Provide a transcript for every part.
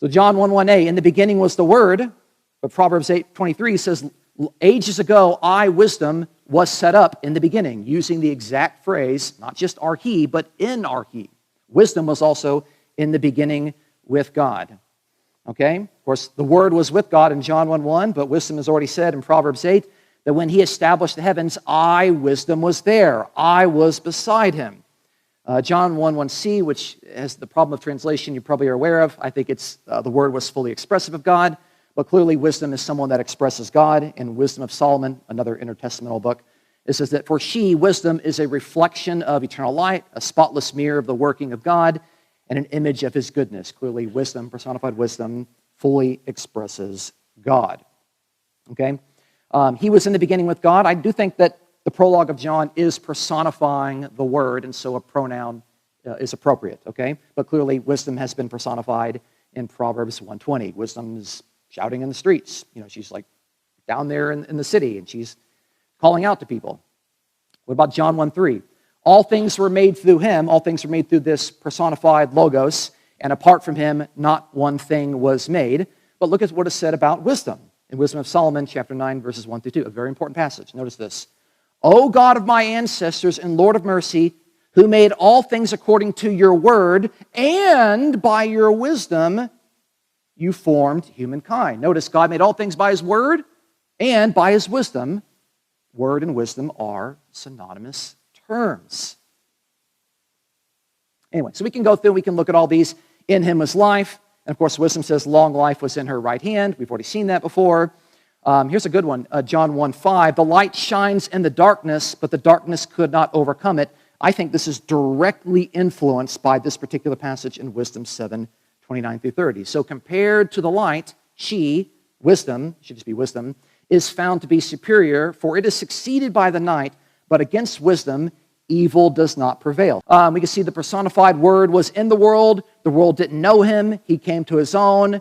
So John 1:1a, in the beginning was the Word, but Proverbs 8:23 says, ages ago, I, wisdom, was set up in the beginning, using the exact phrase, not just arche, but in arche. Wisdom was also in the beginning with God. Okay? Of course, the Word was with God in John 1:1, but wisdom has already said in Proverbs 8 that when he established the heavens, I, wisdom, was there. I was beside him. John 1:1c, which has the problem of translation you probably are aware of. I think it's the Word was fully expressive of God, but clearly wisdom is someone that expresses God. In Wisdom of Solomon, another intertestamental book, it says that for she, wisdom, is a reflection of eternal light, a spotless mirror of the working of God, and an image of his goodness. Clearly, wisdom, personified wisdom, fully expresses God. Okay? He was in the beginning with God. I do think that the prologue of John is personifying the Word, and so a pronoun is appropriate, okay? But clearly, wisdom has been personified in Proverbs 1:20. Wisdom is shouting in the streets. You know, she's like down there in the city, and she's calling out to people. What about John 1:3? All things were made through him. All things were made through this personified logos, and apart from him, not one thing was made. But look at what is said about wisdom. In Wisdom of Solomon, chapter 9, verses 1-2, a very important passage. Notice this. O God of my ancestors and Lord of mercy, who made all things according to your word, and by your wisdom you formed humankind. Notice God made all things by his word and by his wisdom. Word and wisdom are synonymous terms. Anyway, so we can go through, we can look at all these. In him was life. And of course, wisdom says long life was in her right hand. We've already seen that before. Here's a good one, John 1:5. The light shines in the darkness, but the darkness could not overcome it. I think this is directly influenced by this particular passage in Wisdom 7:29-30. So compared to the light, she, wisdom, should just be wisdom, is found to be superior, for it is succeeded by the night, but against wisdom, evil does not prevail. We can see the personified word was in the world didn't know him, he came to his own,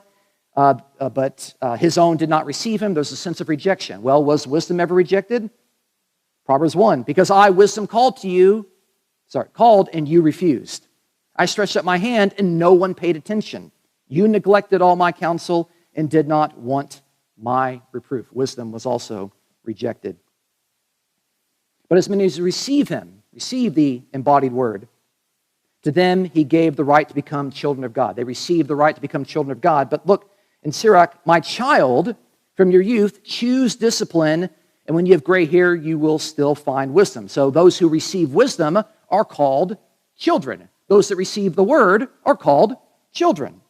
but his own did not receive him. There's a sense of rejection. Well, was wisdom ever rejected? Proverbs 1, because I, wisdom, called and you refused. I stretched out my hand and no one paid attention. You neglected all my counsel and did not want my reproof. Wisdom was also rejected. But as many as receive the embodied word, to them he gave the right to become children of God. They received the right to become children of God. But look, in Sirach, my child, from your youth, choose discipline, and when you have gray hair, you will still find wisdom. So those who receive wisdom are called children. Those that receive the word are called children.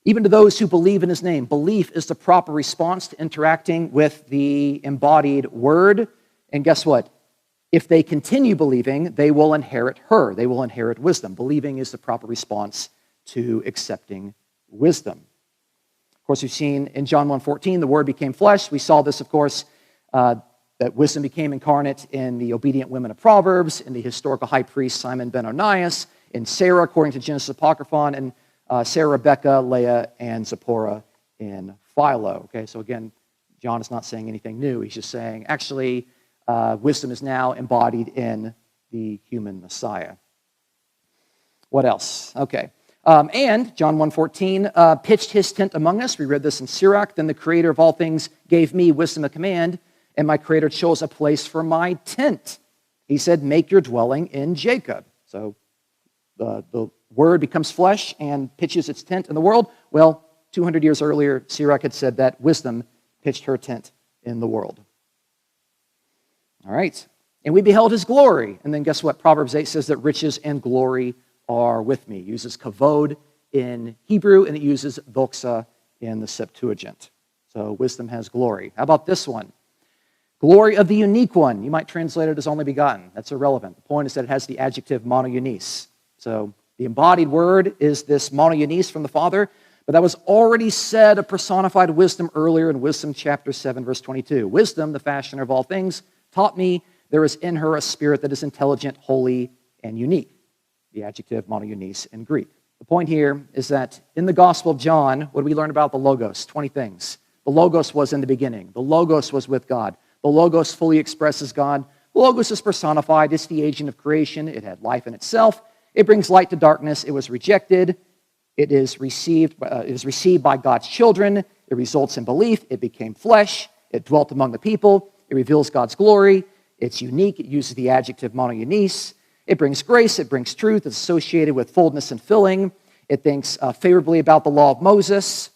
Even to those who believe in his name, belief is the proper response to interacting with the embodied word. And guess what? If they continue believing, they will inherit her. They will inherit wisdom. Believing is the proper response to accepting wisdom. Of course, we've seen in John 1:14, the Word became flesh. We saw this, of course, that wisdom became incarnate in the obedient women of Proverbs, in the historical high priest Simon ben Onias, in Sarah, according to Genesis Apocryphon, and Sarah, Rebecca, Leah, and Zipporah in Philo. Okay, so again, John is not saying anything new. He's just saying, actually, wisdom is now embodied in the human Messiah. What else? Okay. And John 1:14, pitched his tent among us. We read this in Sirach. Then the creator of all things gave me wisdom of command, and my creator chose a place for my tent. He said, make your dwelling in Jacob. So the word becomes flesh and pitches its tent in the world. Well, 200 years earlier, Sirach had said that wisdom pitched her tent in the world. All right. And we beheld his glory. And then guess what? Proverbs 8 says that riches and glory are with me. It uses kavod in Hebrew, and it uses doxa in the Septuagint. So wisdom has glory. How about this one? Glory of the unique one. You might translate it as only begotten. That's irrelevant. The point is that it has the adjective monogenes. So the embodied word is this monogenes from the Father, but that was already said of personified wisdom earlier in Wisdom chapter 7, verse 22. Wisdom, the fashioner of all things, taught me there is in her a spirit that is intelligent, holy, and unique. The adjective monogenes in Greek. The point here is that in the Gospel of John, what do we learn about the Logos? 20 things. The Logos was in the beginning. The Logos was with God. The Logos fully expresses God. The Logos is personified. It's the agent of creation. It had life in itself. It brings light to darkness. It was rejected. It is received by God's children. It results in belief. It became flesh. It dwelt among the people. It reveals God's glory. It's unique. It uses the adjective monogenes. It brings grace. It brings truth. It's associated with fullness and filling. It thinks favorably about the law of Moses.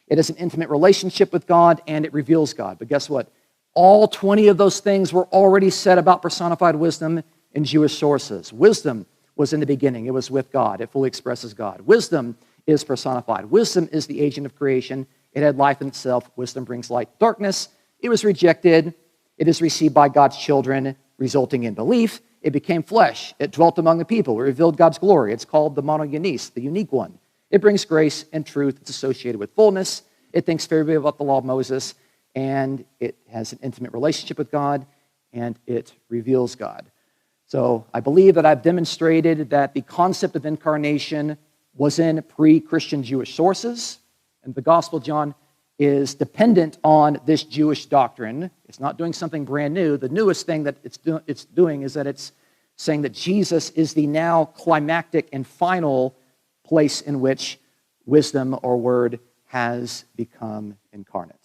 It has an intimate relationship with God, and it reveals God. But guess what? All 20 of those things were already said about personified wisdom in Jewish sources. Wisdom was in the beginning. It was with God. It fully expresses God. Wisdom is personified. Wisdom is the agent of creation. It had life in itself. Wisdom brings light to darkness. It was rejected. It is received by God's children, resulting in belief. It became flesh. It dwelt among the people. It revealed God's glory. It's called the monogenes, the unique one. It brings grace and truth. It's associated with fullness. It thinks favorably about the law of Moses, and it has an intimate relationship with God, and it reveals God. So I believe that I've demonstrated that the concept of incarnation was in pre-Christian Jewish sources, and the Gospel of John is dependent on this Jewish doctrine. It's not doing something brand new. The newest thing that it's doing is that it's saying that Jesus is the now climactic and final place in which wisdom or word has become incarnate.